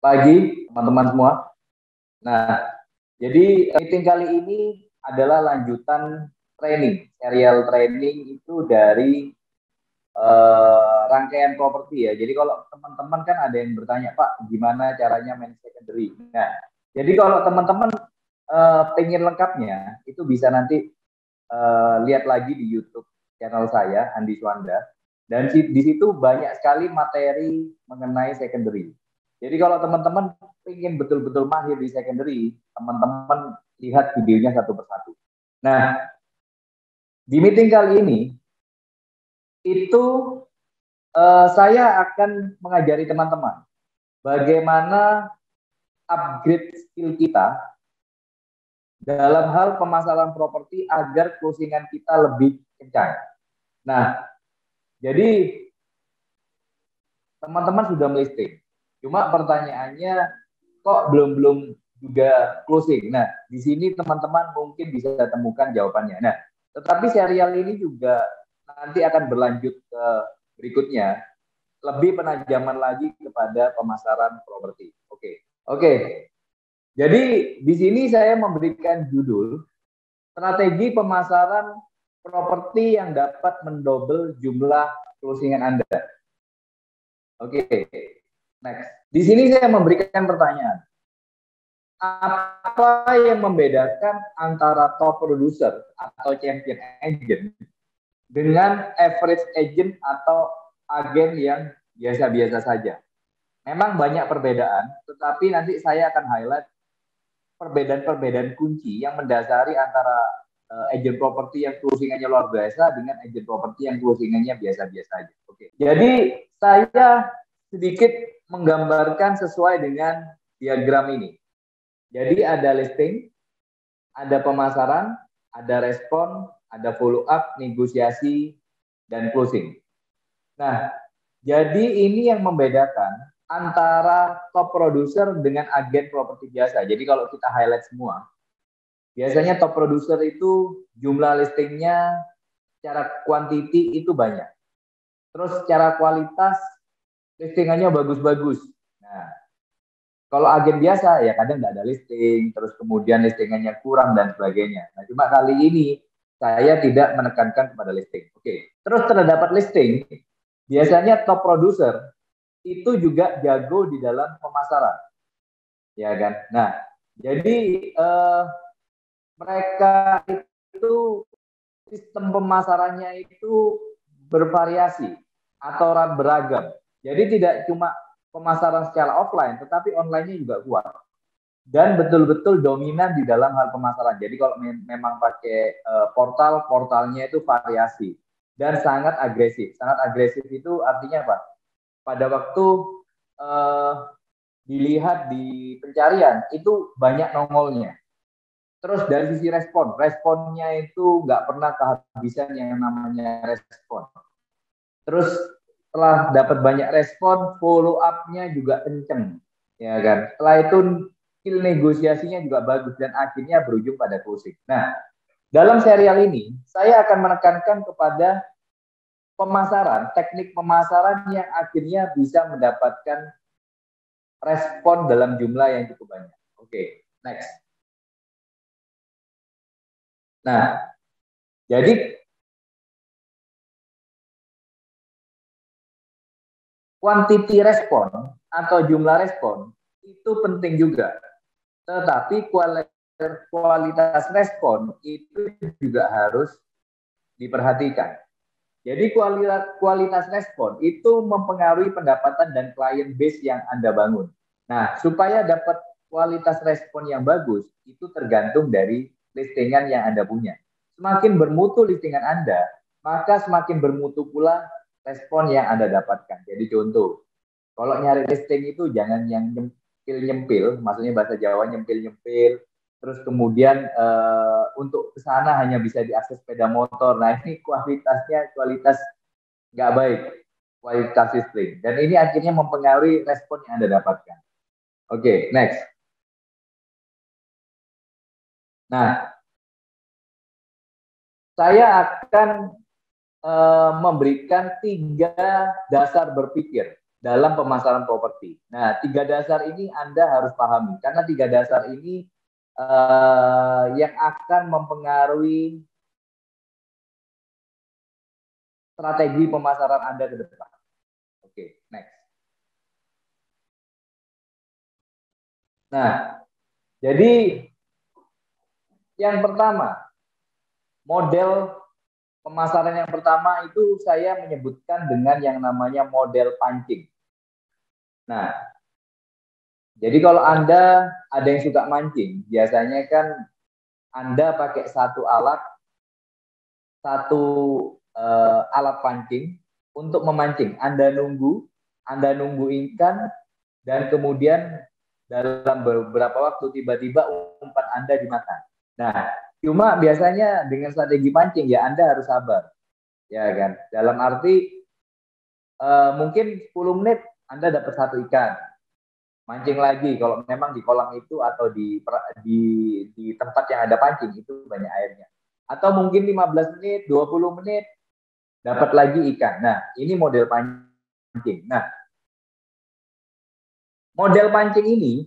Pagi teman-teman semua. Nah, jadi meeting kali ini adalah lanjutan training, serial training itu dari rangkaian properti ya. Jadi kalau teman-teman kan ada yang bertanya, Pak, gimana caranya main secondary? Nah, jadi kalau teman-teman pengen lengkapnya, itu bisa nanti lihat lagi di YouTube channel saya, Andi Swanda. Dan di situ banyak sekali materi mengenai secondary. Jadi kalau teman-teman ingin betul-betul mahir di secondary, teman-teman lihat videonya satu persatu. Nah, di meeting kali ini, itu saya akan mengajari teman-teman bagaimana upgrade skill kita dalam hal pemasaran properti agar closingan kita lebih kencang. Nah, jadi teman-teman sudah melisting. Cuma pertanyaannya kok belum juga closing. Nah, di sini teman-teman mungkin bisa temukan jawabannya. Nah, tetapi serial ini juga nanti akan berlanjut ke berikutnya, lebih penajaman lagi kepada pemasaran properti. Oke. Jadi di sini saya memberikan judul strategi pemasaran properti yang dapat mendobel jumlah closingan Anda. Oke, next. Di sini saya memberikan pertanyaan. Apa yang membedakan antara top producer atau champion agent dengan average agent atau agen yang biasa-biasa saja? Memang banyak perbedaan, tetapi nanti saya akan highlight perbedaan-perbedaan kunci yang mendasari antara agent properti yang closingannya luar biasa dengan agent properti yang closingannya biasa-biasa saja. Oke. Jadi saya sedikit menggambarkan sesuai dengan diagram ini. Jadi ada listing, ada pemasaran, ada respon, ada follow up, negosiasi, dan closing. Nah, jadi ini yang membedakan antara top producer dengan agen properti biasa. Jadi kalau kita highlight semua, biasanya top producer itu jumlah listingnya secara quantity itu banyak. Terus secara kualitas listingannya bagus-bagus. Nah, kalau agen biasa ya kadang nggak ada listing, terus kemudian listingannya kurang dan sebagainya. Nah, cuma kali ini saya tidak menekankan kepada listing. Oke. Terus terdapat listing, biasanya top producer itu juga jago di dalam pemasaran. Ya kan? Nah, jadi mereka itu sistem pemasarannya itu bervariasi atau beragam. Jadi tidak cuma pemasaran secara offline, tetapi online-nya juga kuat. Dan betul-betul dominan di dalam hal pemasaran. Jadi kalau memang pakai portalnya itu variasi. Dan sangat agresif. Sangat agresif itu artinya apa? Pada waktu dilihat di pencarian, itu banyak nongolnya. Terus dari sisi responnya itu nggak pernah kehabisan yang namanya respon. Terus setelah dapat banyak respon, follow up-nya juga kenceng, ya kan. Setelah itu skill negosiasinya juga bagus dan akhirnya berujung pada closing. Nah, dalam serial ini saya akan menekankan kepada pemasaran, teknik pemasaran yang akhirnya bisa mendapatkan respon dalam jumlah yang cukup banyak. Oke, next. Nah, jadi quantity respon atau jumlah respon itu penting juga. Tetapi kualitas respon itu juga harus diperhatikan. Jadi kualitas respon itu mempengaruhi pendapatan dan client base yang Anda bangun. Nah, supaya dapat kualitas respon yang bagus, itu tergantung dari listingan yang Anda punya. Semakin bermutu listingan Anda, maka semakin bermutu pula respon yang Anda dapatkan. Jadi contoh, kalau nyari listing itu jangan yang nyempil-nyempil, maksudnya bahasa Jawa nyempil-nyempil, terus kemudian untuk ke sana hanya bisa diakses sepeda motor. Nah, ini kualitas nggak baik, kualitas listing. Dan ini akhirnya mempengaruhi respon yang Anda dapatkan. Oke, next. Nah, saya akan memberikan 3 dasar berpikir dalam pemasaran properti. Nah, 3 dasar ini Anda harus pahami, karena 3 dasar ini yang akan mempengaruhi strategi pemasaran Anda ke depan. Oke, next. Nah, jadi yang pertama, model pemasaran yang pertama itu saya menyebutkan dengan yang namanya model pancing. Nah, jadi kalau Anda ada yang suka mancing, biasanya kan Anda pakai satu alat pancing untuk memancing. Anda nunggu ikan, dan kemudian dalam beberapa waktu tiba-tiba umpan Anda dimakan. Nah, cuma biasanya dengan strategi pancing ya Anda harus sabar, ya kan. Dalam arti mungkin 10 menit Anda dapat satu ikan, mancing lagi kalau memang di kolam itu atau di tempat yang ada pancing itu banyak airnya. Atau mungkin 15 menit, 20 menit dapat lagi ikan. Nah, ini model pancing. Nah, model pancing ini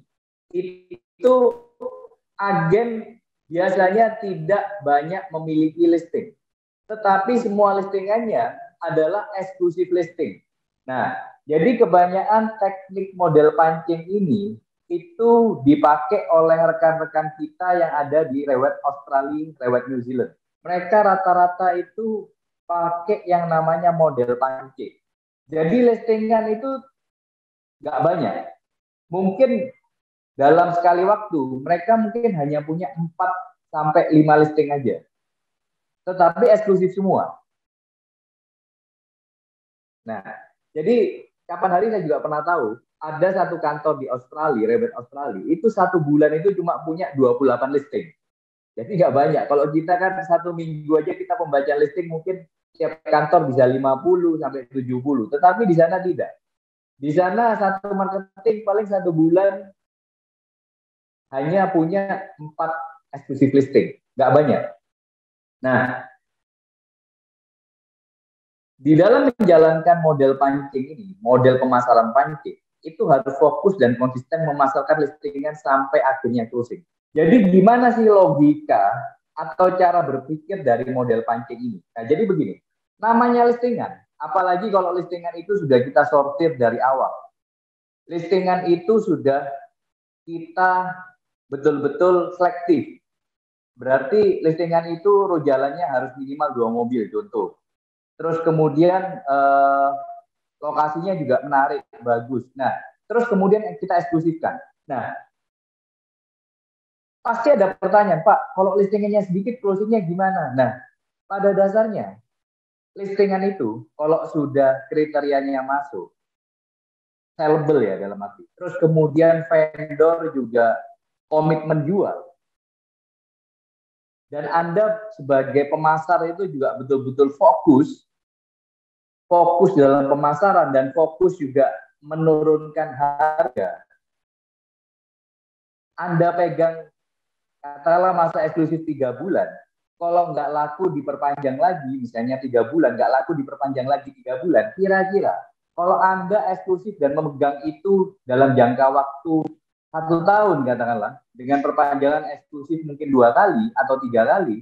itu agen biasanya tidak banyak memiliki listing, tetapi semua listingannya adalah eksklusif listing. Nah, jadi kebanyakan teknik model pancing ini itu dipakai oleh rekan-rekan kita yang ada di Rewet Australia, Rewet New Zealand. Mereka rata-rata itu pakai yang namanya model pancing. Jadi listingan itu nggak banyak. Mungkin dalam sekali waktu mereka mungkin hanya punya 4 sampai 5 listing aja. Tetapi eksklusif semua. Nah, jadi kapan hari saya juga pernah tahu ada satu kantor di Australia, Rewet Australia, itu 1 bulan itu cuma punya 28 listing. Jadi nggak banyak. Kalau kita kan 1 minggu aja kita pembacaan listing mungkin tiap kantor bisa 50 sampai 70. Tetapi di sana tidak. Di sana satu marketing paling 1 bulan hanya punya 4 eksklusif listing, nggak banyak. Nah, di dalam menjalankan model pancing ini, model pemasaran pancing, itu harus fokus dan konsisten memasarkan listingan sampai akhirnya closing. Jadi gimana sih logika atau cara berpikir dari model pancing ini? Nah, jadi begini, namanya listingan, apalagi kalau listingan itu sudah kita sortir dari awal. Listingan itu sudah kita betul-betul selektif. Berarti listingan itu jalannya harus minimal 2 mobil contoh. Terus kemudian lokasinya juga menarik, bagus. Nah, terus kemudian kita eksklusifkan. Nah, pasti ada pertanyaan, Pak, kalau listingannya sedikit, closingnya gimana? Nah, pada dasarnya listingan itu kalau sudah kriterianya masuk, sellable ya dalam arti. Terus kemudian vendor juga komitmen jual. Dan Anda sebagai pemasar itu juga betul-betul fokus dalam pemasaran dan fokus juga menurunkan harga. Anda pegang katakanlah masa eksklusif 3 bulan, kalau nggak laku diperpanjang lagi, misalnya 3 bulan, nggak laku diperpanjang lagi 3 bulan, kira-kira kalau Anda eksklusif dan memegang itu dalam jangka waktu 1 tahun katakanlah, dengan perpanjangan eksklusif mungkin 2 kali atau 3 kali,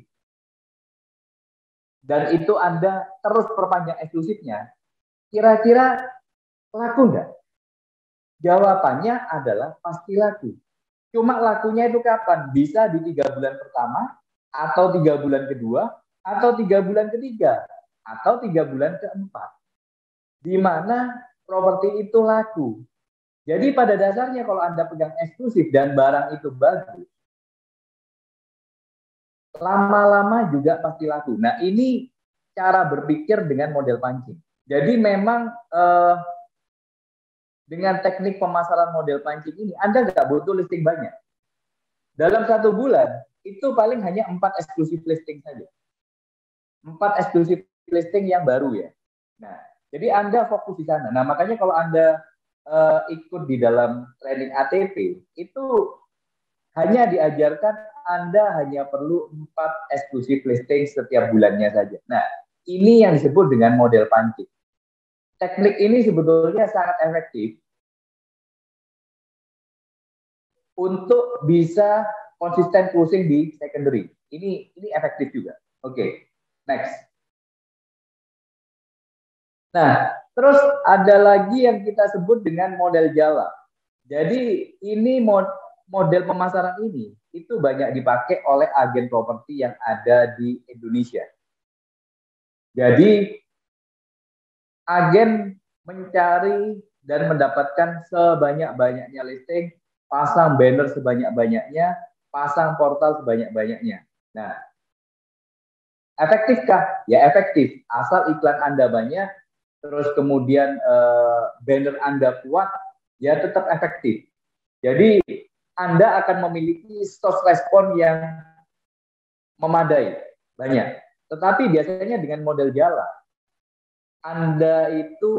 dan itu Anda terus perpanjang eksklusifnya, kira-kira laku nggak? Jawabannya adalah pasti laku. Cuma lakunya itu kapan? Bisa di 3 bulan pertama, atau 3 bulan kedua, atau 3 bulan ketiga, atau 3 bulan keempat. Di mana properti itu laku. Jadi pada dasarnya kalau Anda pegang eksklusif dan barang itu bagus, lama-lama juga pasti laku. Nah, ini cara berpikir dengan model pancing. Jadi memang dengan teknik pemasaran model pancing ini, Anda nggak butuh listing banyak. Dalam 1 bulan, itu paling hanya 4 eksklusif listing saja. 4 eksklusif listing yang baru ya. Nah, jadi Anda fokus di sana. Nah, makanya kalau Anda ikut di dalam training ATP, itu hanya diajarkan Anda hanya perlu 4 eksklusif listing setiap bulannya saja. Nah, ini yang disebut dengan model pancing. teknik ini sebetulnya sangat efektif untuk bisa konsisten closing di secondary. Ini efektif juga. Oke, next. Nah, terus ada lagi yang kita sebut dengan model jala. Jadi ini model pemasaran ini itu banyak dipakai oleh agen properti yang ada di Indonesia. Jadi agen mencari dan mendapatkan sebanyak-banyaknya listing, pasang banner sebanyak-banyaknya, pasang portal sebanyak-banyaknya. Nah, efektifkah? Ya efektif, asal iklan Anda banyak, terus kemudian banner Anda kuat, ya tetap efektif. Jadi Anda akan memiliki source respon yang memadai, banyak. Tetapi biasanya dengan model jala, Anda itu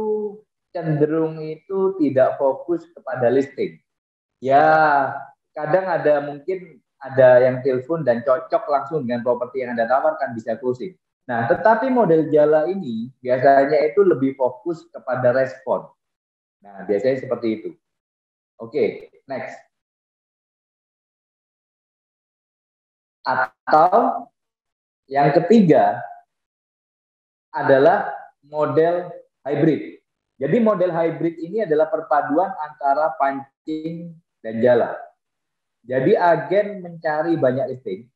cenderung itu tidak fokus kepada listing. Ya, kadang ada mungkin ada yang telepon dan cocok langsung dengan properti yang Anda tawarkan bisa closing. Nah, tetapi model jala ini biasanya itu lebih fokus kepada respon. Nah, biasanya seperti itu. Oke, next. Atau yang ketiga adalah model hybrid. Jadi model hybrid ini adalah perpaduan antara pancing dan jala. Jadi agen mencari banyak listing,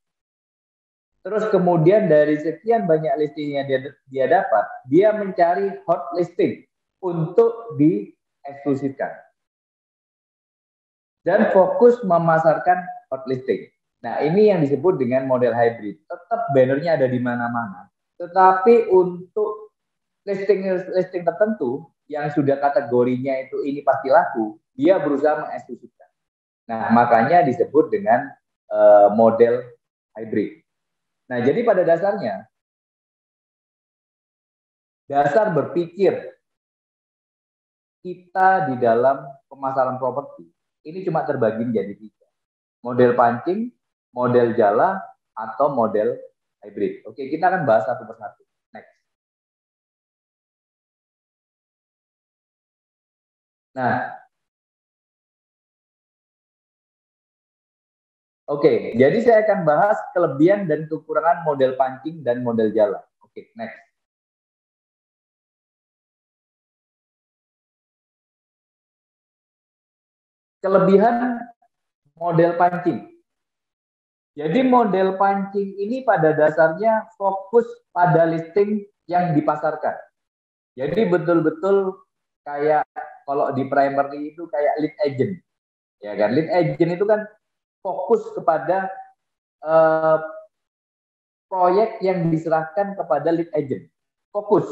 terus kemudian dari sekian banyak listing yang dia dapat, dia mencari hot listing untuk dieksklusifkan. Dan fokus memasarkan hot listing. Nah, ini yang disebut dengan model hybrid. Tetap bannernya ada di mana-mana. Tetapi untuk listing tertentu yang sudah kategorinya itu ini pasti laku, dia berusaha mengeksklusifkan. Nah, makanya disebut dengan model hybrid. Nah, jadi pada dasarnya, dasar berpikir kita di dalam pemasaran properti, ini cuma terbagi menjadi 3. Model pancing, model jala, atau model hybrid. Oke, kita akan bahas satu persatu. Next. Nah, oke, jadi saya akan bahas kelebihan dan kekurangan model pancing dan model jala. Oke, next. Kelebihan model pancing. Jadi model pancing ini pada dasarnya fokus pada listing yang dipasarkan. Jadi betul-betul kayak kalau di primary itu kayak lead agent. Ya kan, lead agent itu kan fokus kepada proyek yang diserahkan kepada lead agent. Fokus.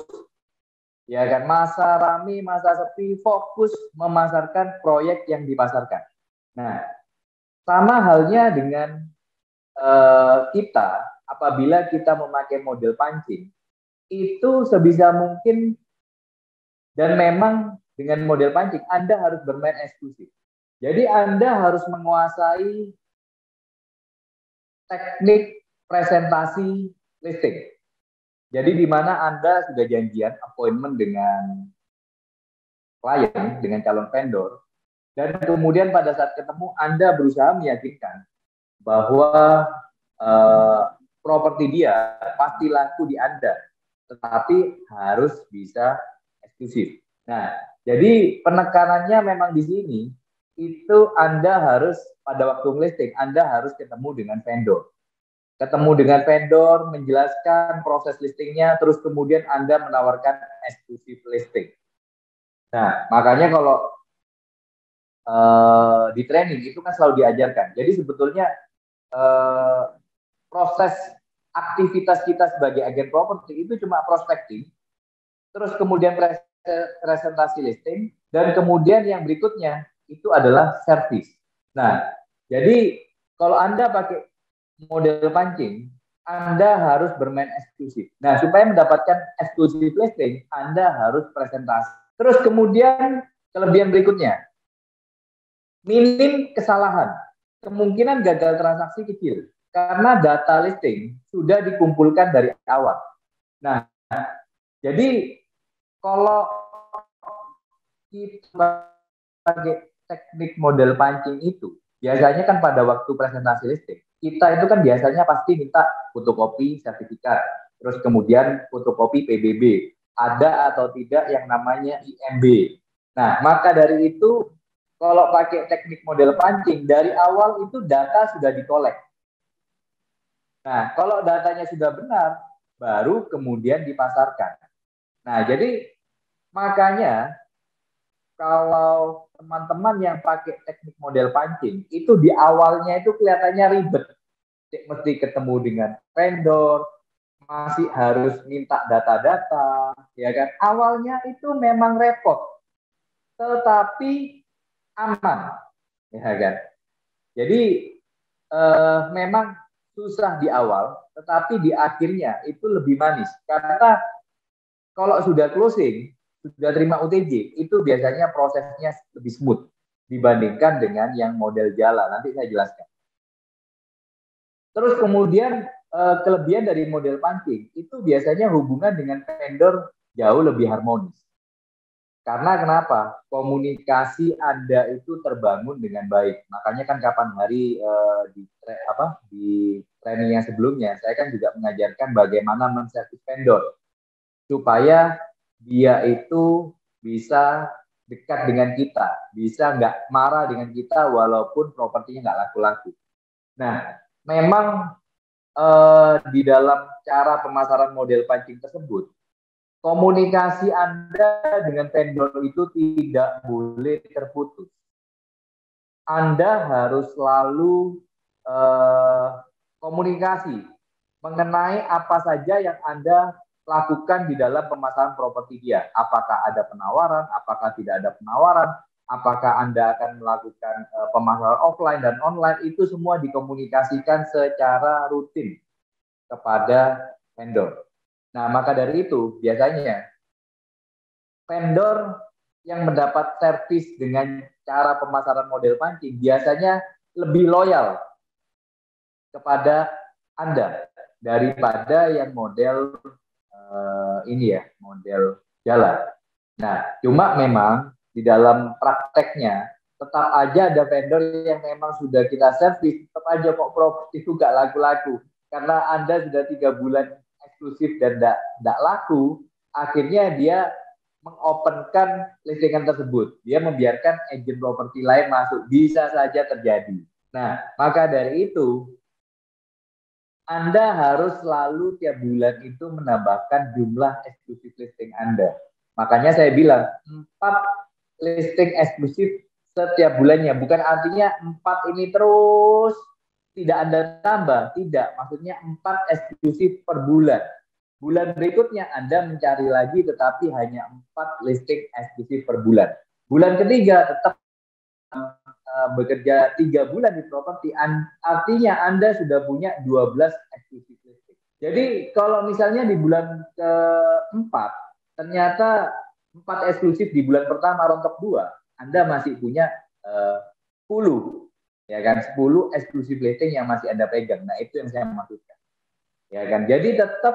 Ya kan, masa rame, masa sepi, fokus memasarkan proyek yang dipasarkan. Nah, sama halnya dengan kita, apabila kita memakai model pancing, itu sebisa mungkin dan memang dengan model pancing, Anda harus bermain eksklusif. Jadi Anda harus menguasai teknik presentasi listing. Jadi di mana Anda sudah janjian appointment dengan klien, dengan calon vendor, dan kemudian pada saat ketemu Anda berusaha meyakinkan bahwa properti dia pasti laku di Anda, tetapi harus bisa eksklusif. Nah, jadi penekanannya memang di sini itu Anda harus pada waktu listing Anda harus ketemu dengan vendor. Ketemu dengan vendor, menjelaskan proses listingnya, terus kemudian Anda menawarkan eksklusif listing. Nah, makanya kalau di training itu kan selalu diajarkan. Jadi sebetulnya proses aktivitas kita sebagai agen properti itu cuma prospecting, terus kemudian presentasi listing, dan kemudian yang berikutnya itu adalah service. Nah, jadi kalau Anda pakai model pancing, Anda harus bermain eksklusif. Nah, supaya mendapatkan eksklusif listing, Anda harus presentasi. Terus kemudian kelebihan berikutnya, minim kesalahan. Kemungkinan gagal transaksi kecil karena data listing sudah dikumpulkan dari awal. Nah, jadi kalau kita pakai teknik model pancing itu, biasanya kan pada waktu presentasi listing, kita itu kan biasanya pasti minta fotokopi sertifikat, terus kemudian fotokopi PBB, ada atau tidak yang namanya IMB. Nah, maka dari itu, kalau pakai teknik model pancing, dari awal itu data sudah dikolek. Nah, kalau datanya sudah benar, baru kemudian dipasarkan. Nah, jadi makanya kalau teman-teman yang pakai teknik model pancing, itu di awalnya itu kelihatannya ribet. Mesti ketemu dengan vendor, masih harus minta data-data, ya kan? Awalnya itu memang repot, tetapi aman, ya kan? Jadi memang susah di awal, tetapi di akhirnya itu lebih manis. Karena kalau sudah closing, sudah terima UTJ, itu biasanya prosesnya lebih smooth dibandingkan dengan yang model jala. Nanti saya jelaskan. Terus kemudian kelebihan dari model pancing, itu biasanya hubungan dengan vendor jauh lebih harmonis. Karena kenapa? Komunikasi Anda itu terbangun dengan baik. Makanya kan kapan hari di training yang sebelumnya, saya kan juga mengajarkan bagaimana menservis vendor supaya dia itu bisa dekat dengan kita, bisa nggak marah dengan kita walaupun propertinya nggak laku-laku. Nah, memang di dalam cara pemasaran model pancing tersebut, komunikasi Anda dengan vendor itu tidak boleh terputus. Anda harus selalu komunikasi mengenai apa saja yang Anda lakukan di dalam pemasaran properti dia. Apakah ada penawaran, apakah tidak ada penawaran, apakah Anda akan melakukan pemasaran offline dan online, itu semua dikomunikasikan secara rutin kepada vendor. Nah, maka dari itu biasanya vendor yang mendapat servis dengan cara pemasaran model pancing biasanya lebih loyal kepada Anda daripada yang model model jalan. Nah, cuma memang di dalam prakteknya tetap aja ada vendor yang memang sudah kita servis, tetap aja kok properti itu gak laku-laku. Karena Anda sudah 3 bulan eksklusif dan tidak laku, akhirnya dia mengopenkan listingan tersebut. Dia membiarkan agent properti lain masuk. Bisa saja terjadi. Nah, maka dari itu, Anda harus selalu tiap bulan itu menambahkan jumlah eksklusif listing Anda. Makanya saya bilang, 4 listing eksklusif setiap bulannya. Bukan artinya 4 ini terus tidak Anda tambah. Tidak, maksudnya 4 eksklusif per bulan. Bulan berikutnya Anda mencari lagi, tetapi hanya 4 listing eksklusif per bulan. Bulan ketiga tetap bekerja 3 bulan di properti, artinya Anda sudah punya 12 eksklusif listing. Jadi kalau misalnya di bulan keempat, ternyata 4 eksklusif di bulan pertama rontok 2, Anda masih punya 10, ya kan, 10 eksklusif listing yang masih Anda pegang. Nah, itu yang saya maksudkan. Ya kan, jadi tetap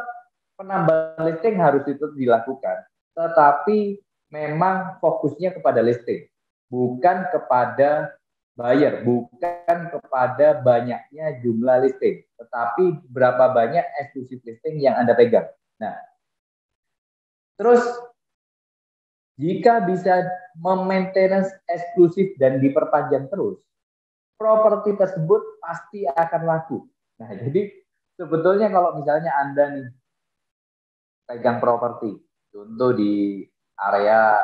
penambahan listing harus itu dilakukan, tetapi memang fokusnya kepada listing, bukan kepada buyer, bukan kepada banyaknya jumlah listing, tetapi berapa banyak eksklusif listing yang Anda pegang. Nah, terus jika bisa memaintenance eksklusif dan diperpanjang terus, properti tersebut pasti akan laku. Nah, jadi sebetulnya kalau misalnya Anda nih pegang properti, contoh di area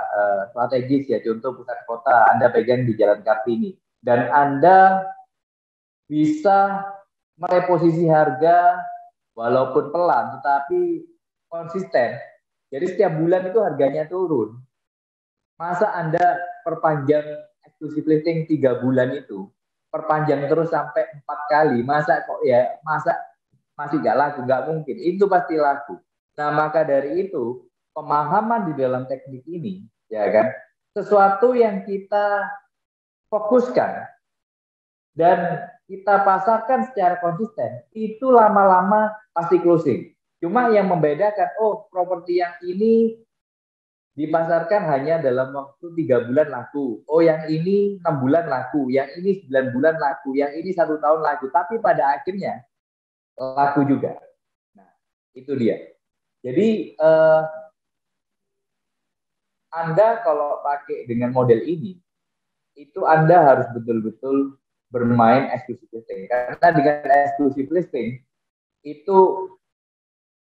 strategis ya, contoh pusat kota, Anda pegang di Jalan Kartini, dan Anda bisa mereposisi harga walaupun pelan, tetapi konsisten. Jadi setiap bulan itu harganya turun. Masa Anda perpanjang eksklusif listing 3 bulan itu, perpanjang terus sampai 4 kali, masa masih gak laku? Gak mungkin, itu pasti laku. Nah, maka dari itu, pemahaman di dalam teknik ini, ya kan, sesuatu yang kita fokuskan dan kita pasarkan secara konsisten, itu lama-lama pasti closing. Cuma yang membedakan, oh properti yang ini dipasarkan hanya dalam waktu 3 bulan laku. Oh, yang ini 6 bulan laku, yang ini 9 bulan laku, yang ini 1 tahun laku. Tapi pada akhirnya laku juga. Nah, itu dia. Jadi Anda kalau pakai dengan model ini, itu Anda harus betul-betul bermain exclusive listing. Karena dengan exclusive listing, itu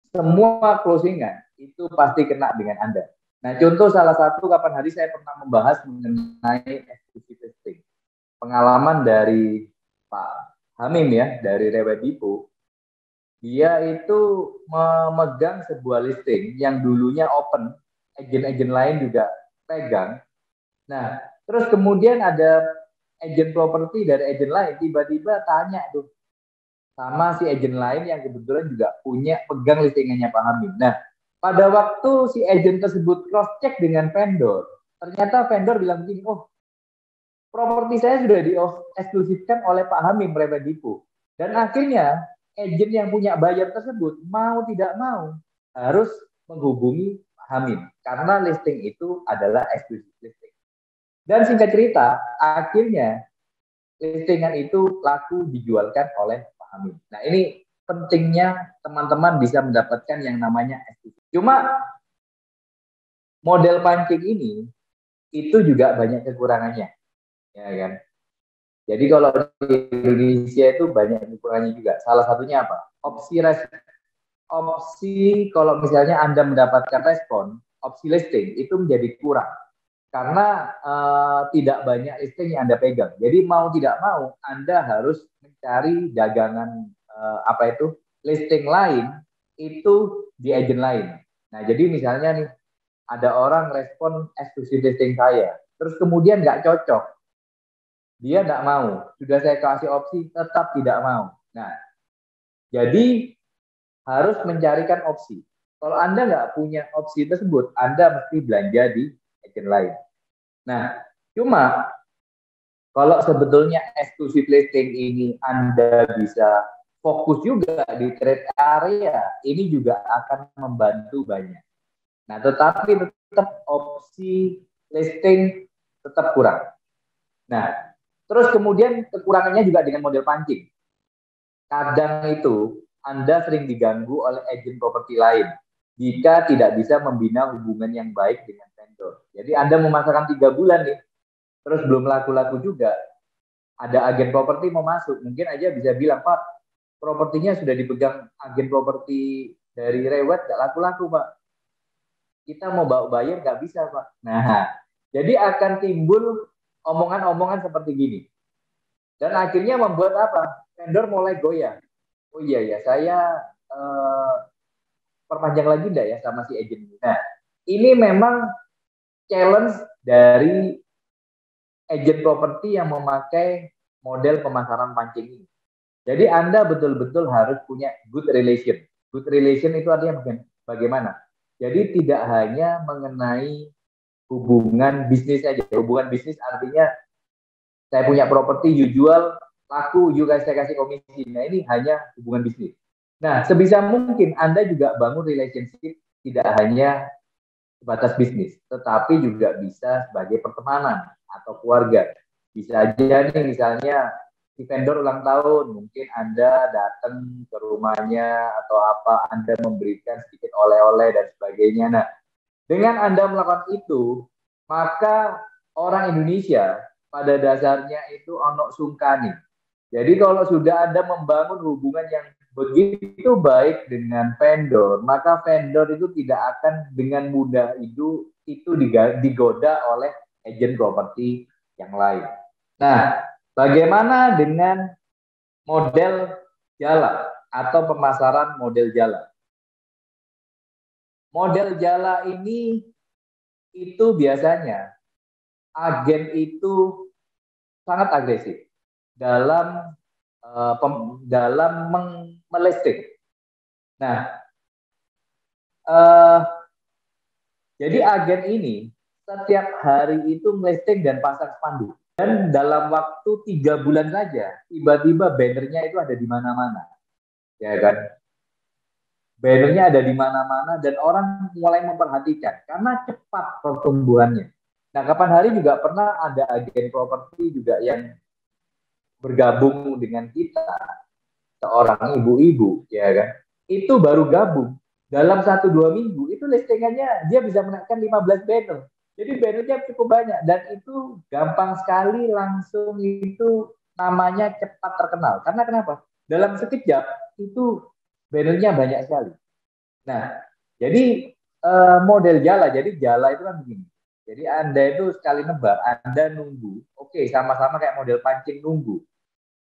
semua closingan itu pasti kena dengan Anda. Nah, contoh salah satu kapan hari saya pernah membahas mengenai exclusive listing. Pengalaman dari Pak Hamim ya, dari Rewet Dipo, dia itu memegang sebuah listing yang dulunya open, agen-agen lain juga pegang. Nah, terus kemudian ada agen properti dari agen lain, tiba-tiba tanya tuh sama si agen lain yang kebetulan juga punya pegang listingannya Pak Hamim. Nah, pada waktu si agen tersebut cross check dengan vendor, ternyata vendor bilang begini, oh properti saya sudah dieksklusifkan oleh Pak Hamim Rewet Dipo. Dan akhirnya agen yang punya buyer tersebut mau tidak mau harus menghubungi Pak Hamim karena listing itu adalah eksklusif listing. Dan singkat cerita, akhirnya listingan itu laku dijualkan oleh Pak Hamim. Nah, ini pentingnya teman-teman bisa mendapatkan yang namanya eksklusif. Cuma model pancing ini itu juga banyak kekurangannya, ya kan? Jadi kalau di Indonesia itu banyak kekurangannya juga. Salah satunya apa? Opsi kalau misalnya Anda mendapatkan respon, opsi listing itu menjadi kurang karena tidak banyak listing yang Anda pegang. Jadi mau tidak mau Anda harus mencari dagangan listing lain itu di agent lain. Nah, jadi misalnya nih ada orang respon eksklusif listing saya, terus kemudian nggak cocok, dia nggak mau. Sudah saya kasih opsi, tetap tidak mau. Nah, jadi harus mencarikan opsi. Kalau Anda nggak punya opsi tersebut, Anda mesti belanja di agent lain. Nah, cuma kalau sebetulnya eksklusif listing ini Anda bisa fokus juga di trade area, ini juga akan membantu banyak. Nah, tetapi tetap opsi listing tetap kurang. Nah, terus kemudian kekurangannya juga dengan model pancing. Kadang itu Anda sering diganggu oleh agen properti lain jika tidak bisa membina hubungan yang baik dengan vendor. Jadi Anda memasarkan 3 bulan nih, terus belum laku-laku juga. Ada agen properti mau masuk, mungkin aja bisa bilang, Pak, propertinya sudah dipegang agen properti dari Rewet, nggak laku-laku, Pak. Kita mau bawa buyer, nggak bisa, Pak. Nah, jadi akan timbul omongan-omongan seperti gini. Dan akhirnya membuat apa? Vendor mulai goyah. Oh iya ya, saya perpanjang lagi enggak ya sama si agent ini. Nah, ini memang challenge dari agent properti yang memakai model pemasaran pancing ini. Jadi Anda betul-betul harus punya good relation. Good relation itu artinya bagaimana? Jadi tidak hanya mengenai hubungan bisnis saja. Hubungan bisnis artinya saya punya properti, you jual, laku, you saya kasih komisi. Nah, ini hanya hubungan bisnis. Nah, sebisa mungkin Anda juga bangun relationship tidak hanya sebatas bisnis, tetapi juga bisa sebagai pertemanan atau keluarga. Bisa aja nih misalnya si vendor ulang tahun, mungkin Anda datang ke rumahnya atau apa, Anda memberikan sedikit oleh-oleh dan sebagainya. Nah, dengan Anda melakukan itu, maka orang Indonesia pada dasarnya itu onok sungkani. Jadi kalau sudah Anda membangun hubungan yang begitu baik dengan vendor, maka vendor itu tidak akan dengan mudah itu digoda oleh agen properti yang lain. Nah, bagaimana dengan model jala atau pemasaran model jala? Model jala ini itu biasanya agen itu sangat agresif dalam melisting. Nah, jadi agen ini setiap hari itu melisting dan pasang spanduk. Dan dalam waktu 3 bulan saja, tiba-tiba bannernya itu ada di mana-mana, ya kan? bannernya ada di mana-mana dan orang mulai memperhatikan karena cepat pertumbuhannya. Nah, kapan hari juga pernah ada agen properti juga yang bergabung dengan kita, seorang ibu-ibu, ya kan? Itu baru gabung dalam 1-2 minggu itu listingannya dia bisa menaikkan 15 banner. Jadi bannernya cukup banyak dan itu gampang sekali langsung itu namanya cepat terkenal. Karena kenapa? Dalam sekejap itu bannernya banyak sekali. Nah, jadi model jala. Jadi jala itu kan begini. Jadi Anda itu sekali nebar, Anda nunggu. Oke, sama-sama kayak model pancing nunggu.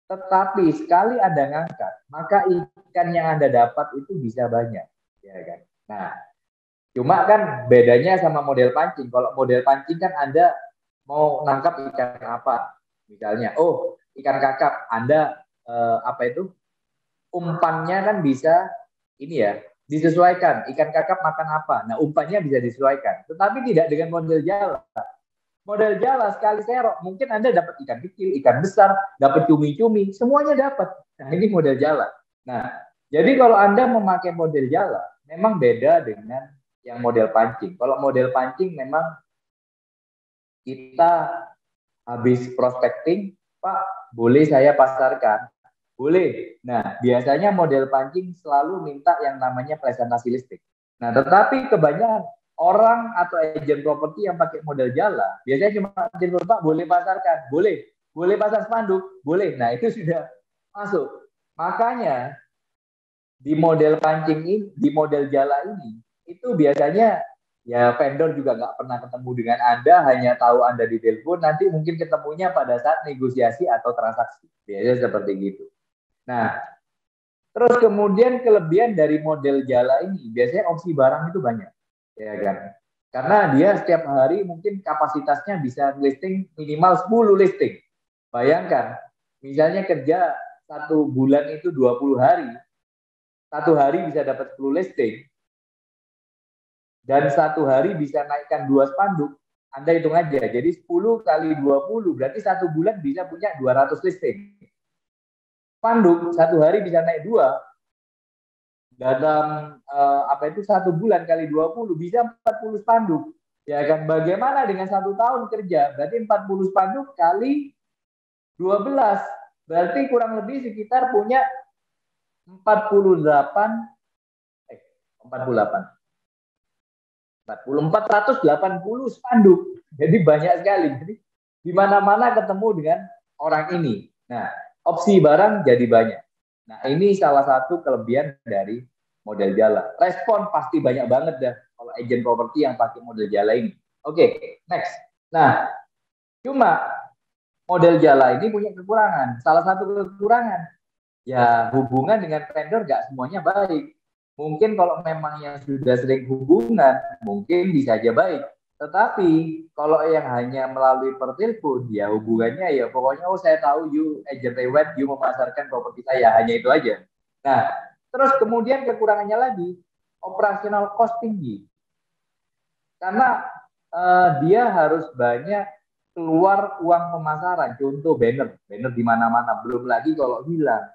Tetapi sekali Anda ngangkat, maka ikan yang Anda dapat itu bisa banyak. Ya kan? Nah, cuma kan bedanya sama model pancing. Kalau model pancing kan Anda mau nangkap ikan apa? Misalnya, oh ikan kakap, Anda apa itu? Umpannya kan bisa ini ya, disesuaikan. Ikan kakap makan apa? Nah, umpannya bisa disesuaikan. Tetapi tidak dengan model jala. Model jala sekali serok, mungkin Anda dapat ikan kecil, ikan besar, dapat cumi-cumi, semuanya dapat. Nah, ini model jala. Nah, jadi kalau Anda memakai model jala, memang beda dengan yang model pancing. Kalau model pancing memang kita habis prospecting, Pak, boleh saya pasarkan? Boleh. Nah, biasanya model pancing selalu minta yang namanya presentasi listing. Nah, tetapi kebanyakan orang atau agen properti yang pakai model jala, biasanya cuma agen Pak, boleh pasarkan? Boleh. Boleh pasang spanduk? Boleh. Nah, itu sudah masuk. Makanya di model pancing ini, di model jala ini, itu biasanya ya vendor juga nggak pernah ketemu dengan Anda, hanya tahu Anda di telepon, nanti mungkin ketemunya pada saat negosiasi atau transaksi. Biasanya seperti gitu. Nah, terus kemudian kelebihan dari model jala ini, biasanya opsi barang itu banyak. Ya kan? Karena dia setiap hari mungkin kapasitasnya bisa listing minimal 10 listing. Bayangkan, misalnya kerja 1 bulan itu 20 hari, 1 hari bisa dapat 10 listing, dan 1 hari bisa naikkan 2 spanduk, Anda hitung aja. Jadi 10 kali 20, berarti 1 bulan bisa punya 200 listing. Spanduk 1 hari bisa naik 2, dalam apa itu 1 bulan kali 20 bisa 40 spanduk. Ya kan, bagaimana dengan 1 tahun kerja? Berarti 40 spanduk kali 12. Berarti kurang lebih sekitar punya 48 48 480 spanduk. Jadi banyak sekali. Jadi di mana-mana ketemu dengan orang ini. Nah, opsi barang jadi banyak. Nah, ini salah satu kelebihan dari model jala. Respon pasti banyak banget dah kalau agent properti yang pakai model jala ini. Oke, next. Nah, cuma model jala ini punya kekurangan. Salah satu kekurangan, ya hubungan dengan vendor nggak semuanya baik. Mungkin kalau memang yang sudah sering hubungan, mungkin bisa aja baik. Tetapi kalau yang hanya melalui per telepon, ya hubungannya ya pokoknya, oh saya tahu you agent reward, you memasarkan properti saya, hanya itu aja. Nah, terus kemudian kekurangannya lagi, operasional cost tinggi. Karena dia harus banyak keluar uang pemasaran, contoh banner, banner di mana-mana, belum lagi kalau hilang,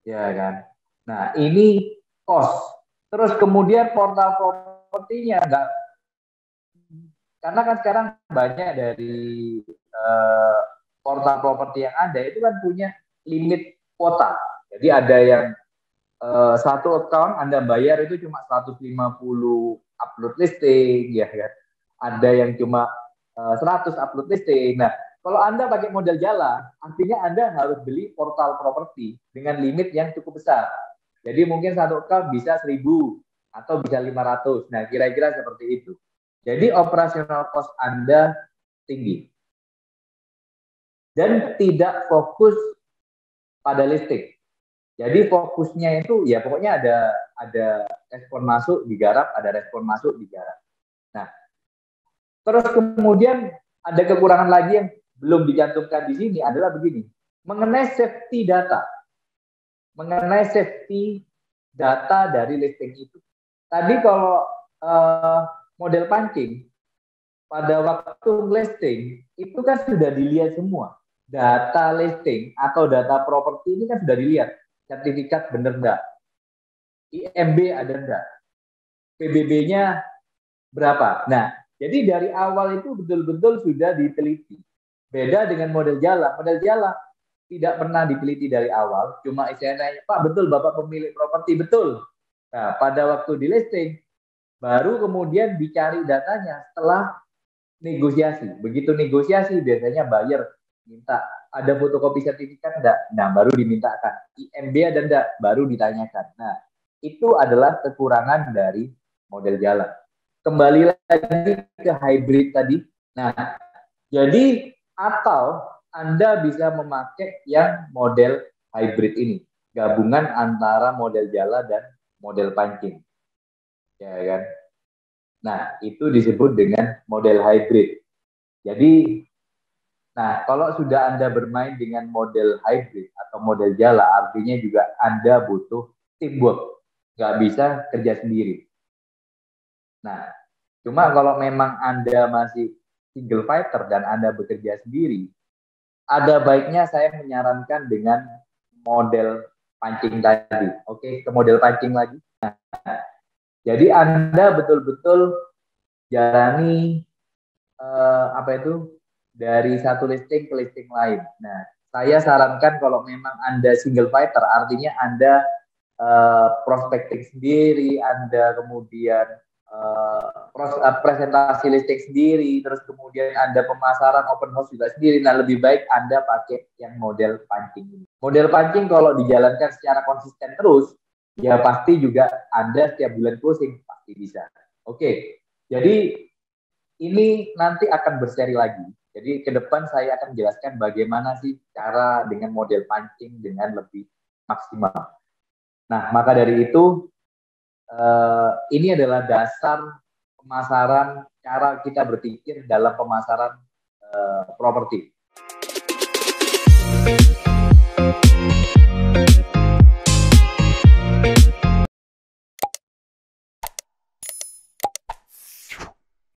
ya kan. Nah, ini cost. Terus kemudian portal propertinya enggak, karena kan sekarang banyak dari portal properti yang ada itu kan punya limit kuota. Jadi ada yang satu account Anda bayar itu cuma 150 upload listing, ya kan. Ada yang cuma 100 upload listing. Nah, kalau Anda pakai model jala, artinya Anda harus beli portal properti dengan limit yang cukup besar. Jadi mungkin satu account bisa 1.000 atau bisa 500. Nah, kira-kira seperti itu. Jadi operasional cost Anda tinggi. Dan tidak fokus pada listing. Jadi fokusnya itu ya pokoknya ada respon masuk digarap, ada respon masuk digarap. Nah, terus kemudian ada kekurangan lagi yang belum dicantumkan di sini adalah begini, mengenai safety data. Mengenai safety data dari listing itu. Tadi kalau model pancing, pada waktu listing, itu kan sudah dilihat semua. Data listing atau data properti ini kan sudah dilihat. Sertifikat benar enggak. IMB ada enggak, PBB-nya berapa. Nah, jadi dari awal itu betul-betul sudah diteliti. Beda dengan model jala. Model jala tidak pernah diteliti dari awal, cuma istilahnya, Pak, betul Bapak pemilik properti, betul. Nah, pada waktu di listing, baru kemudian dicari datanya setelah negosiasi. Begitu negosiasi, biasanya buyer minta, ada fotokopi sertifikat enggak? Nah, baru dimintakan. IMB ada enggak? Baru ditanyakan. Nah, itu adalah kekurangan dari model jalan. Kembali lagi ke hybrid tadi. Nah, jadi atau Anda bisa memakai yang model hybrid ini, gabungan antara model jala dan model pancing, ya kan? Nah, itu disebut dengan model hybrid. Jadi, nah kalau sudah Anda bermain dengan model hybrid atau model jala, artinya juga Anda butuh teamwork, nggak bisa kerja sendiri. Nah, cuma kalau memang Anda masih single fighter dan Anda bekerja sendiri, ada baiknya saya menyarankan dengan model pancing tadi. Oke, ke model pancing lagi. Nah, jadi Anda betul-betul jalani apa itu dari satu listing ke listing lain. Nah, saya sarankan kalau memang Anda single fighter, artinya Anda prospecting sendiri, Anda kemudian presentasi listing sendiri, terus kemudian Anda pemasaran open house juga sendiri. Nah, lebih baik Anda pakai yang model pancing ini. Model pancing kalau dijalankan secara konsisten terus, ya pasti juga Anda setiap bulan closing pasti bisa. Oke, jadi ini nanti akan berseri lagi. Jadi ke depan saya akan menjelaskan bagaimana sih cara dengan model pancing dengan lebih maksimal. Nah, maka dari itu ini adalah dasar pemasaran, cara kita berpikir dalam pemasaran properti.